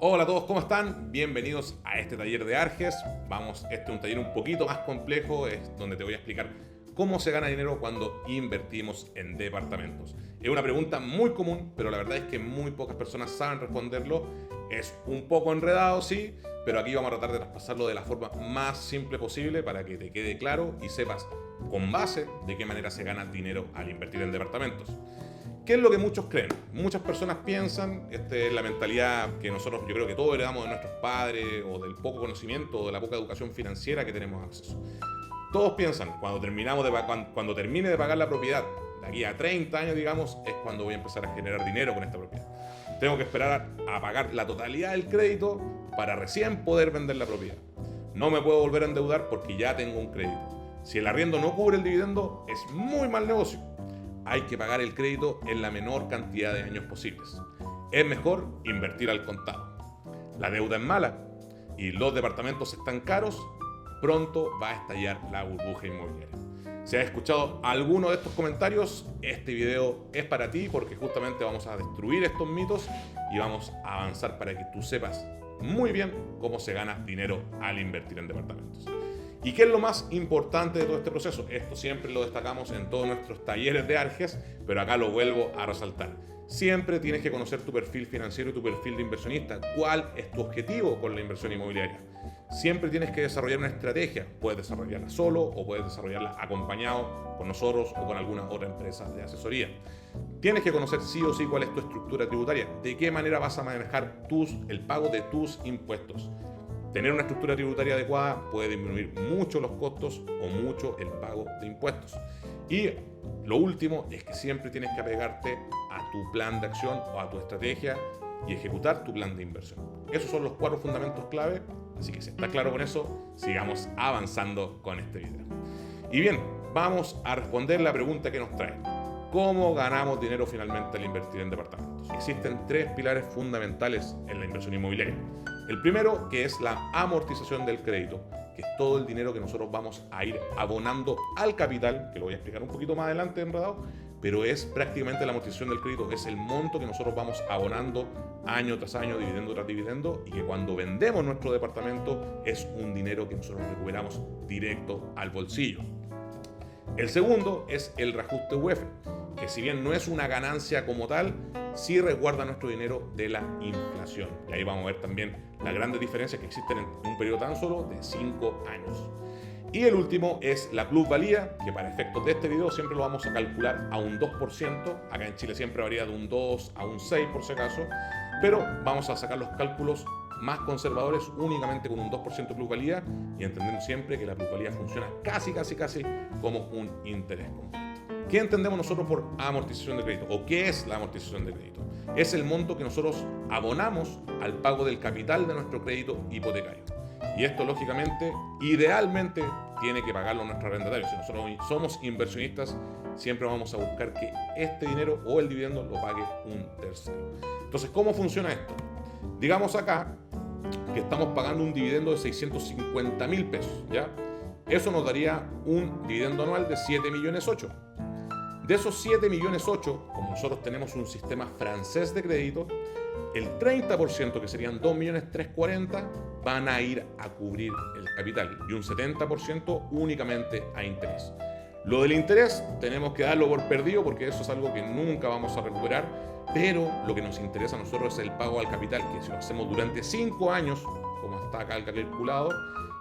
Hola a todos, ¿cómo están? Bienvenidos a este taller de Arges. Este es un taller un poquito más complejo, es donde te voy a explicar cómo se gana dinero cuando invertimos en departamentos. Es una pregunta muy común, pero la verdad es que muy pocas personas saben responderlo. Es un poco enredado, sí, pero aquí vamos a tratar de traspasarlo de la forma más simple posible para que te quede claro y sepas con base de qué manera se gana dinero al invertir en departamentos. ¿Qué es lo que muchos creen? Muchas personas piensan, esta es la mentalidad que nosotros, yo creo que todos heredamos de nuestros padres o del poco conocimiento o de la poca educación financiera que tenemos acceso. Todos piensan, cuando termine de pagar la propiedad, de aquí a 30 años, digamos, es cuando voy a empezar a generar dinero con esta propiedad. Tengo que esperar a pagar la totalidad del crédito para recién poder vender la propiedad. No me puedo volver a endeudar porque ya tengo un crédito. Si el arriendo no cubre el dividendo, es muy mal negocio. Hay que pagar el crédito en la menor cantidad de años posibles. Es mejor invertir al contado. La deuda es mala y los departamentos están caros, pronto va a estallar la burbuja inmobiliaria. Si has escuchado alguno de estos comentarios, este video es para ti porque justamente vamos a destruir estos mitos y vamos a avanzar para que tú sepas muy bien cómo se gana dinero al invertir en departamentos. ¿Y qué es lo más importante de todo este proceso? Esto siempre lo destacamos en todos nuestros talleres de Arges, pero acá lo vuelvo a resaltar. Siempre tienes que conocer tu perfil financiero y tu perfil de inversionista. ¿Cuál es tu objetivo con la inversión inmobiliaria? Siempre tienes que desarrollar una estrategia. Puedes desarrollarla solo o puedes desarrollarla acompañado con nosotros o con alguna otra empresa de asesoría. Tienes que conocer sí o sí cuál es tu estructura tributaria. De qué manera vas a manejar el pago de tus impuestos. Tener una estructura tributaria adecuada puede disminuir mucho los costos o mucho el pago de impuestos. Y lo último es que siempre tienes que apegarte a tu plan de acción o a tu estrategia y ejecutar tu plan de inversión. Esos son los 4 fundamentos clave, así que si estás claro con eso, sigamos avanzando con este video. Y bien, vamos a responder la pregunta que nos trae. ¿Cómo ganamos dinero finalmente al invertir en departamentos? Existen 3 pilares fundamentales en la inversión inmobiliaria. El primero, que es la amortización del crédito, que es todo el dinero que nosotros vamos a ir abonando al capital, que lo voy a explicar un poquito más adelante enredado, pero es prácticamente la amortización del crédito, es el monto que nosotros vamos abonando año tras año, dividendo tras dividendo, y que cuando vendemos nuestro departamento es un dinero que nosotros recuperamos directo al bolsillo. El segundo es el reajuste UF, que si bien no es una ganancia como tal, sí resguarda nuestro dinero de la inflación. Y ahí vamos a ver también las grandes diferencias que existen en un periodo tan solo de 5 años. Y el último es la plusvalía, que para efectos de este video siempre lo vamos a calcular a un 2%. Acá en Chile siempre varía de un 2 a un 6 por si acaso, pero vamos a sacar los cálculos más conservadores únicamente con un 2% de plusvalía y entendemos siempre que la plusvalía funciona casi como un interés completo. ¿Qué entendemos nosotros por amortización de crédito? ¿O qué es la amortización de crédito? Es el monto que nosotros abonamos al pago del capital de nuestro crédito hipotecario. Y esto, lógicamente, idealmente, tiene que pagarlo nuestro arrendatario. Si nosotros somos inversionistas, siempre vamos a buscar que este dinero o el dividendo lo pague un tercero. Entonces, ¿cómo funciona esto? Digamos acá que estamos pagando un dividendo de 650.000 pesos, ¿ya? Eso nos daría un dividendo anual de 7,8 millones. De esos 7,8 millones, como nosotros tenemos un sistema francés de crédito, el 30%, que serían 2,340,000, van a ir a cubrir el capital y un 70% únicamente a interés. Lo del interés tenemos que darlo por perdido porque eso es algo que nunca vamos a recuperar, pero lo que nos interesa a nosotros es el pago al capital, que si lo hacemos durante 5 años, como está acá el calculado,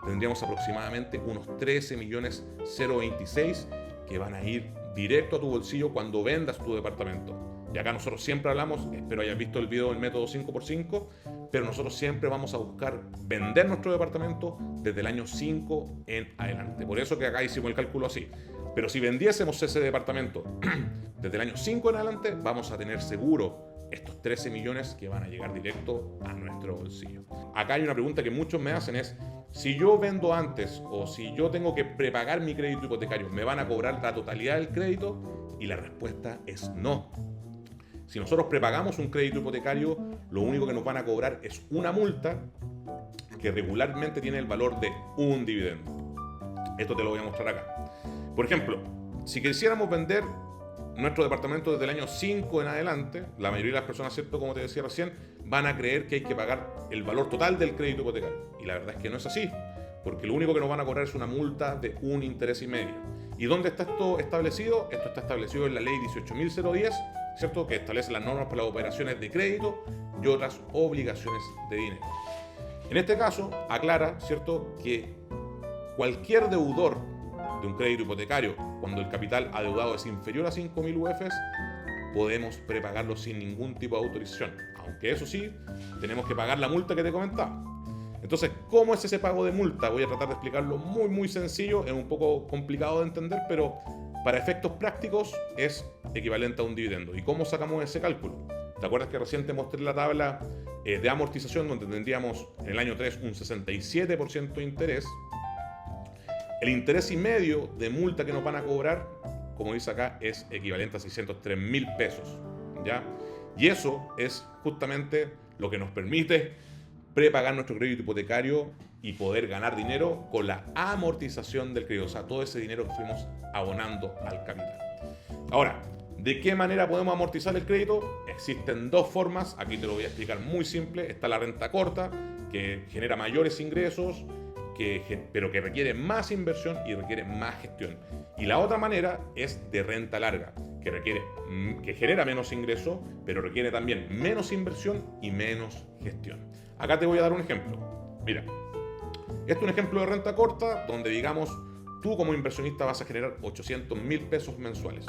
tendríamos aproximadamente unos 13,026,000 que van a ir directo a tu bolsillo cuando vendas tu departamento. Y acá nosotros siempre hablamos, espero hayas visto el video del método 5x5, pero nosotros siempre vamos a buscar vender nuestro departamento desde el año 5 en adelante. Por eso que acá hicimos el cálculo así. Pero si vendiésemos ese departamento desde el año 5 en adelante, vamos a tener seguro estos 13 millones que van a llegar directo a nuestro bolsillo. Acá hay una pregunta que muchos me hacen es, si yo vendo antes o si yo tengo que prepagar mi crédito hipotecario, ¿me van a cobrar la totalidad del crédito? Y la respuesta es no. Si nosotros prepagamos un crédito hipotecario, lo único que nos van a cobrar es una multa que regularmente tiene el valor de un dividendo. Esto te lo voy a mostrar acá. Por ejemplo, si quisiéramos vender nuestro departamento desde el año 5 en adelante, la mayoría de las personas, ¿cierto? Como te decía recién, van a creer que hay que pagar el valor total del crédito hipotecario. Y la verdad es que no es así, porque lo único que nos van a cobrar es una multa de 1,5 interés. ¿Y dónde está esto establecido? Esto está establecido en la ley 18.010, ¿cierto? Que establece las normas para las operaciones de crédito y otras obligaciones de dinero. En este caso, aclara, ¿cierto?, que cualquier deudor de un crédito hipotecario, cuando el capital adeudado es inferior a 5.000 UFs, podemos prepagarlo sin ningún tipo de autorización. Aunque eso sí, tenemos que pagar la multa que te comentaba. Entonces, ¿cómo es ese pago de multa? Voy a tratar de explicarlo muy sencillo, es un poco complicado de entender, pero para efectos prácticos es equivalente a un dividendo. ¿Y cómo sacamos ese cálculo? ¿Te acuerdas que recién te mostré la tabla de amortización donde tendríamos en el año 3 un 67% de interés? El interés y medio de multa que nos van a cobrar, como dice acá, es equivalente a 603.000 pesos, ¿ya? Y eso es justamente lo que nos permite prepagar nuestro crédito hipotecario y poder ganar dinero con la amortización del crédito, o sea, todo ese dinero que fuimos abonando al capital. Ahora, ¿de qué manera podemos amortizar el crédito? Existen dos formas, aquí te lo voy a explicar muy simple. Está la renta corta, que genera mayores ingresos, pero que requiere más inversión y requiere más gestión. Y la otra manera es de renta larga, que genera menos ingreso, pero requiere también menos inversión y menos gestión. Acá te voy a dar un ejemplo. Mira, este es un ejemplo de renta corta donde, digamos, tú como inversionista vas a generar 800.000 pesos mensuales.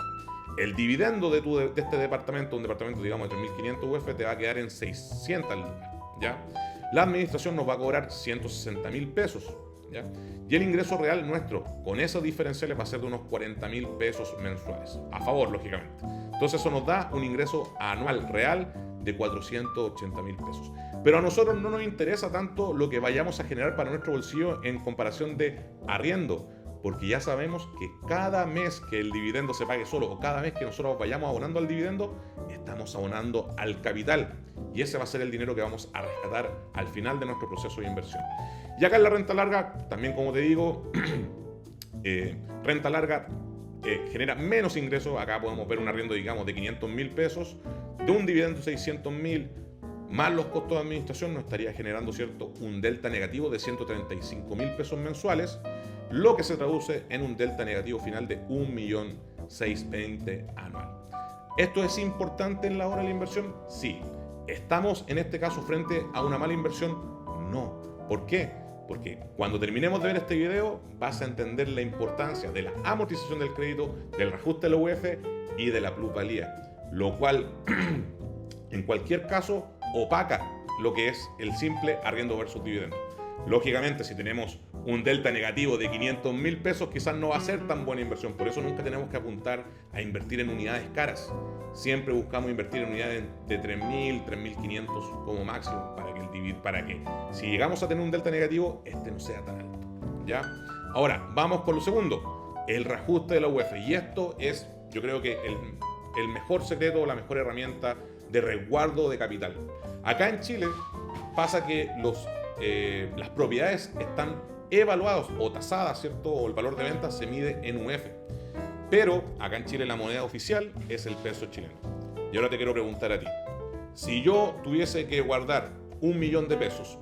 El dividendo de este departamento, un departamento, digamos, de 3.500 UF, te va a quedar en 600 lucas, ¿ya? La administración nos va a cobrar 160.000 pesos, ¿ya? Y el ingreso real nuestro, con esos diferenciales, va a ser de unos 40.000 pesos mensuales. A favor, lógicamente. Entonces eso nos da un ingreso anual real de 480.000 pesos. Pero a nosotros no nos interesa tanto lo que vayamos a generar para nuestro bolsillo en comparación de arriendo, porque ya sabemos que cada mes que el dividendo se pague solo o cada mes que nosotros vayamos abonando al dividendo, estamos abonando al capital. Y ese va a ser el dinero que vamos a rescatar al final de nuestro proceso de inversión. Y acá en la renta larga, también como te digo, renta larga genera menos ingresos. Acá podemos ver un arriendo, digamos, de 500.000 pesos, de un dividendo de 600.000, más los costos de administración, nos estaría generando, ¿cierto?, un delta negativo de 135.000 pesos mensuales, lo que se traduce en un delta negativo final de 1.620.000 anual. ¿Esto es importante en la hora de la inversión? Sí. ¿Estamos en este caso frente a una mala inversión? No. ¿Por qué? Porque cuando terminemos de ver este video vas a entender la importancia de la amortización del crédito, del reajuste de la UF y de la plusvalía, lo cual en cualquier caso opaca lo que es el simple arriendo versus dividendo. Lógicamente, si tenemos un delta negativo de 500.000 pesos, quizás no va a ser tan buena inversión. Por eso nunca tenemos que apuntar a invertir en unidades caras. Siempre buscamos invertir en unidades de 3.000, 3.500 como máximo, para que si llegamos a tener un delta negativo, este no sea tan alto, ¿ya? Ahora, vamos con lo segundo, el reajuste de la UF. Y esto es, yo creo que el mejor secreto, la mejor herramienta de resguardo de capital. Acá en Chile pasa que las propiedades están evaluadas o tasadas, ¿cierto? O el valor de venta se mide en UF. Pero acá en Chile la moneda oficial es el peso chileno. Y ahora te quiero preguntar a ti. Si yo tuviese que guardar 1.000.000 de pesos,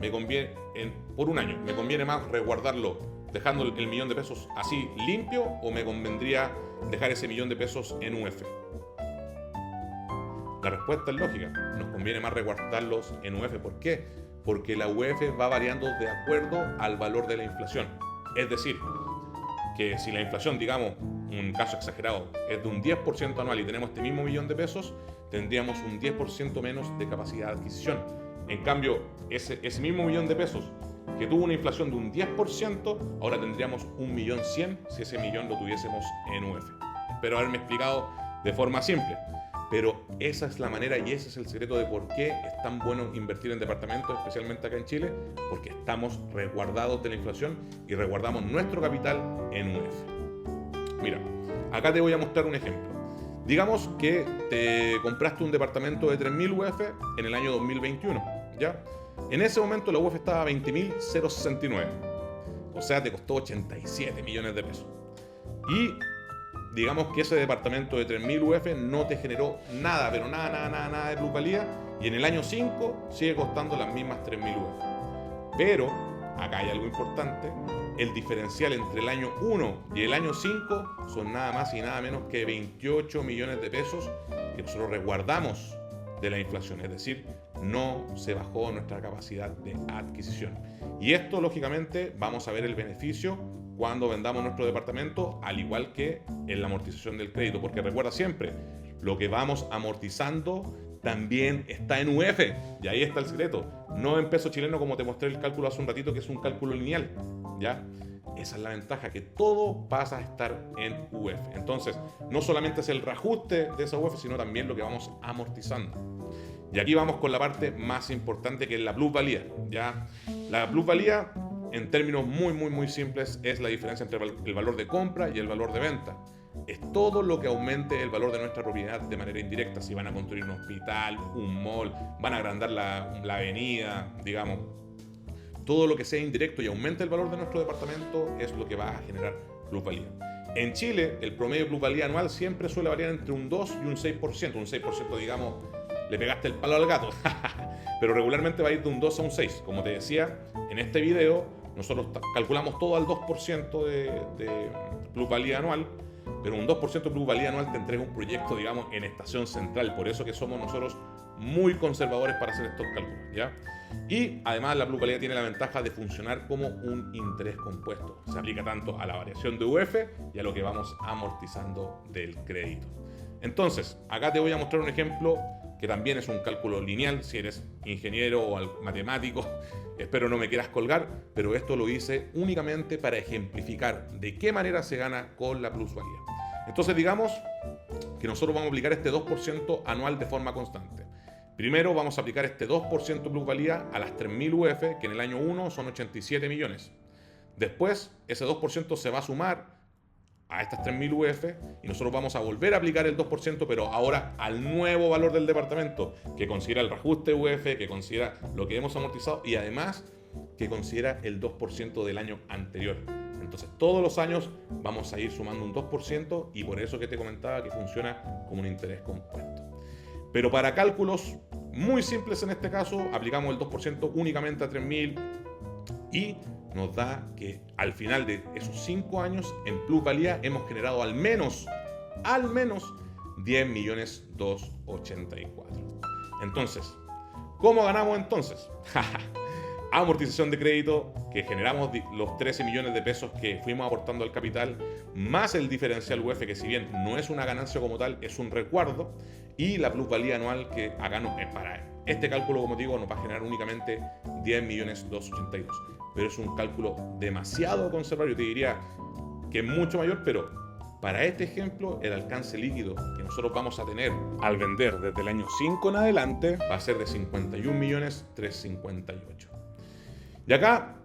por un año, ¿me conviene más resguardarlo dejando el 1.000.000 de pesos así limpio o me convendría dejar ese 1.000.000 de pesos en UF? La respuesta es lógica. Nos conviene más resguardarlos en UF. ¿Por qué? Porque la UF va variando de acuerdo al valor de la inflación. Es decir, que si la inflación, digamos, un caso exagerado, es de un 10% anual y tenemos este mismo 1.000.000 de pesos, tendríamos un 10% menos de capacidad de adquisición. En cambio, ese mismo 1.000.000 de pesos que tuvo una inflación de un 10%, ahora tendríamos 1.100.000 si ese 1.000.000 lo tuviésemos en UF. Espero haberme explicado de forma simple. Pero esa es la manera y ese es el secreto de por qué es tan bueno invertir en departamentos, especialmente acá en Chile, porque estamos resguardados de la inflación y resguardamos nuestro capital en UF. Mira, acá te voy a mostrar un ejemplo. Digamos que te compraste un departamento de 3.000 UF en el año 2021, ¿ya? En ese momento la UF estaba a 20.069, o sea, te costó 87 millones de pesos. Y digamos que ese departamento de 3.000 UF no te generó nada, pero nada de plusvalía, y en el año 5 sigue costando las mismas 3.000 UF. Pero, acá hay algo importante, el diferencial entre el año 1 y el año 5 son nada más y nada menos que 28 millones de pesos que nosotros resguardamos de la inflación, es decir, no se bajó nuestra capacidad de adquisición. Y esto, lógicamente, vamos a ver el beneficio cuando vendamos nuestro departamento, al igual que en la amortización del crédito, porque recuerda siempre, lo que vamos amortizando también está en UF, y ahí está el secreto, no en peso chileno como te mostré el cálculo hace un ratito, que es un cálculo lineal, ¿ya? Esa es la ventaja, que todo pasa a estar en UF. Entonces, no solamente es el reajuste de esa UF, sino también lo que vamos amortizando. Y aquí vamos con la parte más importante, que es la plusvalía, ¿ya? La plusvalía, en términos muy simples, es la diferencia entre el valor de compra y el valor de venta. Es todo lo que aumente el valor de nuestra propiedad de manera indirecta. Si van a construir un hospital, un mall, van a agrandar la avenida, digamos. Todo lo que sea indirecto y aumente el valor de nuestro departamento es lo que va a generar plusvalía. En Chile, el promedio de plusvalía anual siempre suele variar entre un 2 y un 6%. Un 6%, digamos, le pegaste el palo al gato. Pero regularmente va a ir de un 2 a un 6. Como te decía, en este video nosotros calculamos todo al 2% de plusvalía anual. Pero un 2% de plusvalía anual te entrega un proyecto, digamos, en estación central. Por eso que somos nosotros muy conservadores para hacer estos cálculos, ¿ya? Y además la plusvalía tiene la ventaja de funcionar como un interés compuesto. Se aplica tanto a la variación de UF y a lo que vamos amortizando del crédito. Entonces, acá te voy a mostrar un ejemplo que también es un cálculo lineal. Si eres ingeniero o matemático, espero no me quieras colgar, pero esto lo hice únicamente para ejemplificar de qué manera se gana con la plusvalía. Entonces, digamos que nosotros vamos a aplicar este 2% anual de forma constante. Primero vamos a aplicar este 2% plusvalía a las 3.000 UF, que en el año 1 son 87 millones. Después, ese 2% se va a sumar a estas 3.000 UF y nosotros vamos a volver a aplicar el 2%, pero ahora al nuevo valor del departamento, que considera el reajuste UF, que considera lo que hemos amortizado y además que considera el 2% del año anterior. Entonces, todos los años vamos a ir sumando un 2% y por eso que te comentaba que funciona como un interés compuesto. Pero para cálculos muy simples en este caso, aplicamos el 2% únicamente a 3.000 y nos da que al final de esos 5 años en plusvalía hemos generado al menos 10.284.000. Entonces, ¿cómo ganamos entonces? Amortización de crédito, que generamos los 13 millones de pesos que fuimos aportando al capital, más el diferencial UF, que si bien no es una ganancia como tal, es un resguardo, y la plusvalía anual, que acá para este cálculo, como digo, nos va a generar únicamente 10.282.000. Pero es un cálculo demasiado conservador. Yo te diría que es mucho mayor, pero para este ejemplo, el alcance líquido que nosotros vamos a tener al vender desde el año 5 en adelante va a ser de 51.358.000. Y acá,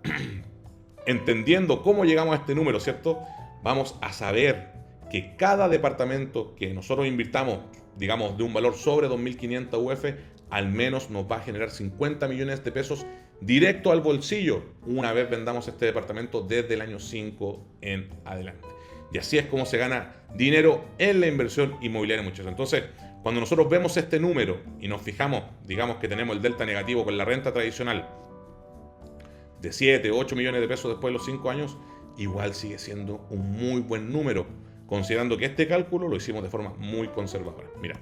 entendiendo cómo llegamos a este número, ¿cierto? Vamos a saber que cada departamento que nosotros invirtamos, digamos, de un valor sobre 2.500 UF, al menos nos va a generar 50 millones de pesos directo al bolsillo una vez vendamos este departamento desde el año 5 en adelante. Y así es como se gana dinero en la inversión inmobiliaria, muchachos. Entonces, cuando nosotros vemos este número y nos fijamos, digamos que tenemos el delta negativo con la renta tradicional de 7, 8 millones de pesos después de los 5 años, igual sigue siendo un muy buen número, considerando que este cálculo lo hicimos de forma muy conservadora. Mira,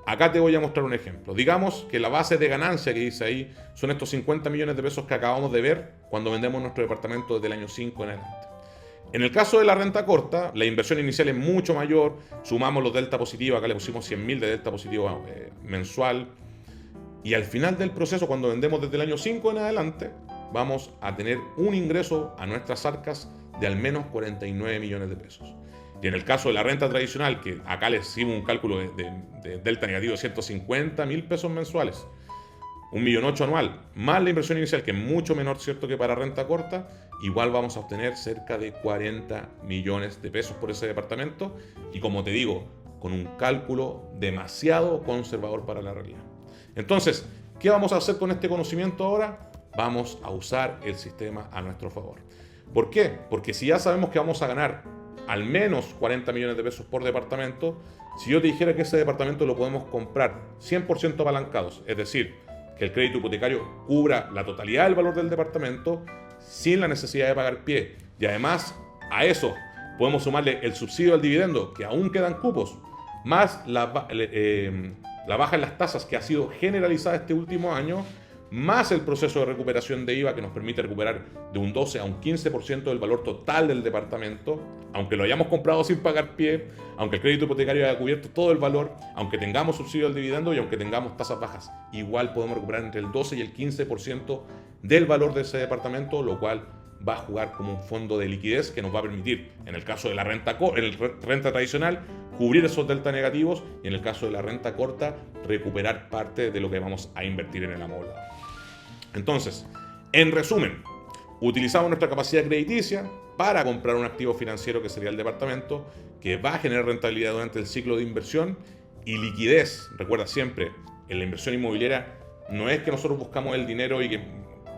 acá te voy a mostrar un ejemplo. Digamos que la base de ganancia que dice ahí son estos 50 millones de pesos que acabamos de ver cuando vendemos nuestro departamento desde el año 5 en adelante. En el caso de la renta corta, la inversión inicial es mucho mayor, sumamos los delta positivos, acá le pusimos 100.000 de delta positivo mensual, y al final del proceso, cuando vendemos desde el año 5 en adelante, vamos a tener un ingreso a nuestras arcas de al menos 49 millones de pesos. Y en el caso de la renta tradicional, que acá le hicimos un cálculo de delta negativo de 150.000 pesos mensuales, 1,8 millones anual, más la inversión inicial, que es mucho menor, ¿cierto?, que para renta corta, igual vamos a obtener cerca de 40 millones de pesos por ese departamento, y como te digo, con un cálculo demasiado conservador para la realidad. Entonces, ¿qué vamos a hacer con este conocimiento ahora? Vamos a usar el sistema a nuestro favor. ¿Por qué? Porque si ya sabemos que vamos a ganar al menos 40 millones de pesos por departamento, si yo te dijera que ese departamento lo podemos comprar 100% apalancados, es decir, que el crédito hipotecario cubra la totalidad del valor del departamento sin la necesidad de pagar pie. Y además, a eso podemos sumarle el subsidio al dividendo, que aún quedan cupos, más la baja en las tasas que ha sido generalizada este último año, más el proceso de recuperación de IVA que nos permite recuperar de un 12 a un 15% del valor total del departamento, aunque lo hayamos comprado sin pagar pie, aunque el crédito hipotecario haya cubierto todo el valor, aunque tengamos subsidio al dividendo y aunque tengamos tasas bajas, igual podemos recuperar entre el 12 y el 15% del valor de ese departamento, lo cual va a jugar como un fondo de liquidez que nos va a permitir, en el caso de la renta tradicional, cubrir esos delta negativos y en el caso de la renta corta, recuperar parte de lo que vamos a invertir en el amoblado. Entonces, en resumen, utilizamos nuestra capacidad crediticia para comprar un activo financiero que sería el departamento, que va a generar rentabilidad durante el ciclo de inversión y liquidez. Recuerda siempre, en la inversión inmobiliaria no es que nosotros buscamos el dinero y que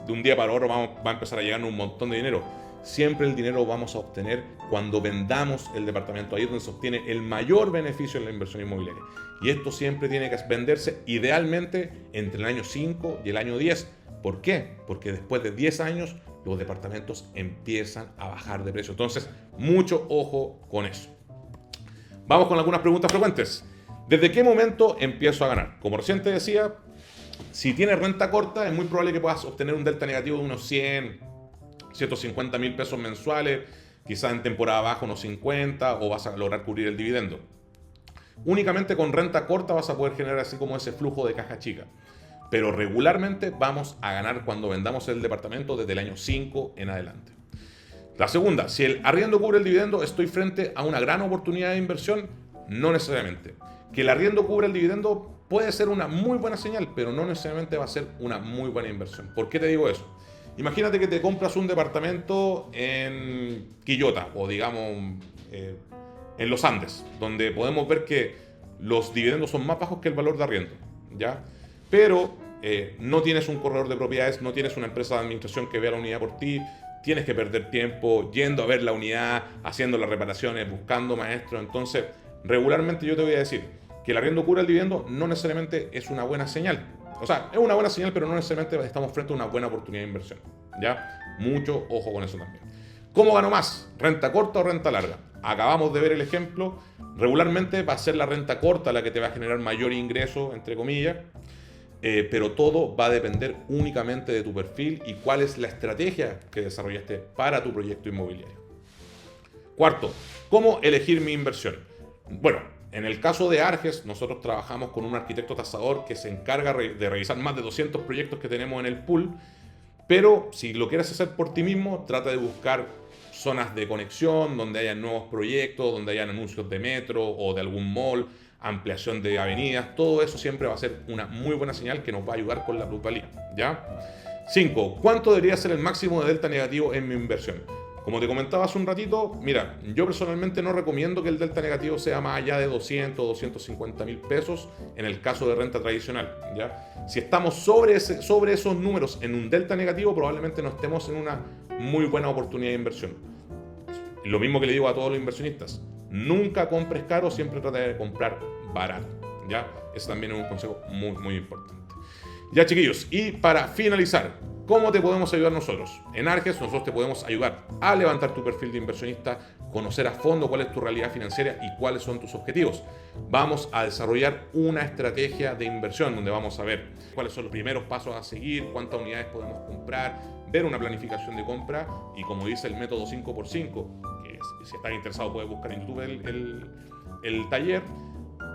de un día para otro va a empezar a llegarnos un montón de dinero. Siempre el dinero vamos a obtener cuando vendamos el departamento. Ahí es donde se obtiene el mayor beneficio en la inversión inmobiliaria. Y esto siempre tiene que venderse idealmente entre el año 5 y el año 10. ¿Por qué? Porque después de 10 años los departamentos empiezan a bajar de precio. Entonces, mucho ojo con eso. Vamos con algunas preguntas frecuentes. ¿Desde qué momento empiezo a ganar? Como recién te decía, si tienes renta corta, es muy probable que puedas obtener un delta negativo de unos 150 mil pesos mensuales, quizás en temporada baja unos 50, o vas a lograr cubrir el dividendo. Únicamente con renta corta vas a poder generar así como ese flujo de caja chica. Pero regularmente vamos a ganar cuando vendamos el departamento desde el año 5 en adelante. La segunda, si el arriendo cubre el dividendo, ¿estoy frente a una gran oportunidad de inversión? No necesariamente. Que el arriendo cubra el dividendo puede ser una muy buena señal, pero no necesariamente va a ser una muy buena inversión. ¿Por qué te digo eso? Imagínate que te compras un departamento en Quillota o digamos en los Andes, donde podemos ver que los dividendos son más bajos que el valor de arriendo, ¿ya? Pero no tienes un corredor de propiedades, no tienes una empresa de administración que vea la unidad por ti, tienes que perder tiempo yendo a ver la unidad, haciendo las reparaciones, buscando maestros. Entonces, regularmente yo te voy a decir que el arriendo cubra el dividendo no necesariamente es una buena señal. O sea, es una buena señal, pero no necesariamente estamos frente a una buena oportunidad de inversión, ¿ya? Mucho ojo con eso también. ¿Cómo gano más? ¿Renta corta o renta larga? Acabamos de ver el ejemplo. Regularmente va a ser la renta corta la que te va a generar mayor ingreso, entre comillas, pero todo va a depender únicamente de tu perfil y cuál es la estrategia que desarrollaste para tu proyecto inmobiliario. Cuarto, ¿cómo elegir mi inversión? Bueno, en el caso de Arges, nosotros trabajamos con un arquitecto tasador que se encarga de revisar más de 200 proyectos que tenemos en el pool, pero si lo quieres hacer por ti mismo, trata de buscar zonas de conexión, donde haya nuevos proyectos, donde hayan anuncios de metro o de algún mall, ampliación de avenidas. Todo eso siempre va a ser una muy buena señal que nos va a ayudar con la plusvalía, ¿ya? 5. ¿Cuánto debería ser el máximo de delta negativo en mi inversión? Como te comentaba hace un ratito, mira, yo personalmente no recomiendo que el delta negativo sea más allá de 200 o 250 mil pesos en el caso de renta tradicional, ¿ya? Si estamos sobre esos números en un delta negativo, probablemente no estemos en una muy buena oportunidad de inversión. Lo mismo que le digo a todos los inversionistas, nunca compres caro, siempre trata de comprar barato, ¿ya? Ese también es un consejo muy, muy importante. Ya, chiquillos, y para finalizar, ¿cómo te podemos ayudar nosotros? En Arges nosotros te podemos ayudar a levantar tu perfil de inversionista, conocer a fondo cuál es tu realidad financiera y cuáles son tus objetivos. Vamos a desarrollar una estrategia de inversión donde vamos a ver cuáles son los primeros pasos a seguir, cuántas unidades podemos comprar, ver una planificación de compra y, como dice el método 5x5, que si estás interesado puedes buscar en YouTube el taller.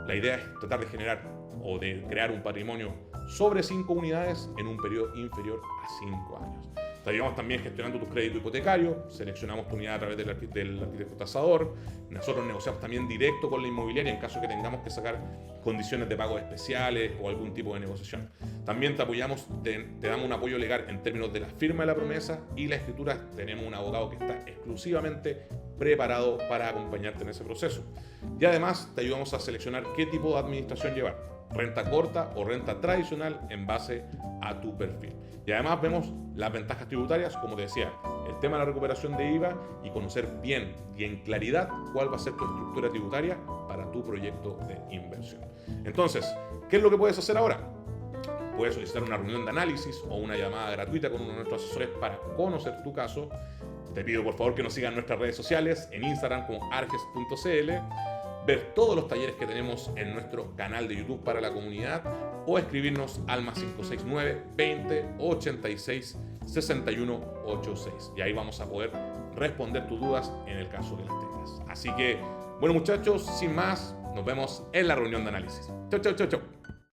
La idea es tratar de generar o de crear un patrimonio sobre 5 unidades en un periodo inferior a 5 años. Te ayudamos también gestionando tu crédito hipotecario, seleccionamos tu unidad a través del arquitecto tasador, nosotros negociamos también directo con la inmobiliaria en caso que tengamos que sacar condiciones de pago especiales o algún tipo de negociación. También te apoyamos, te damos un apoyo legal en términos de la firma de la promesa y la escritura. Tenemos un abogado que está exclusivamente preparado para acompañarte en ese proceso. Y además te ayudamos a seleccionar qué tipo de administración llevar, renta corta o renta tradicional en base a tu perfil. Y además vemos las ventajas tributarias, como te decía, el tema de la recuperación de IVA y conocer bien y en claridad cuál va a ser tu estructura tributaria para tu proyecto de inversión. Entonces, ¿qué es lo que puedes hacer ahora? Puedes solicitar una reunión de análisis o una llamada gratuita con uno de nuestros asesores para conocer tu caso. Te pido por favor que nos sigan en nuestras redes sociales, en Instagram como arges.cl, ver todos los talleres que tenemos en nuestro canal de YouTube para la comunidad o escribirnos al +569 20 86 61 86. Y ahí vamos a poder responder tus dudas en el caso que las tengas. Así que, bueno muchachos, sin más, nos vemos en la reunión de análisis. Chau, chau, chau, chau.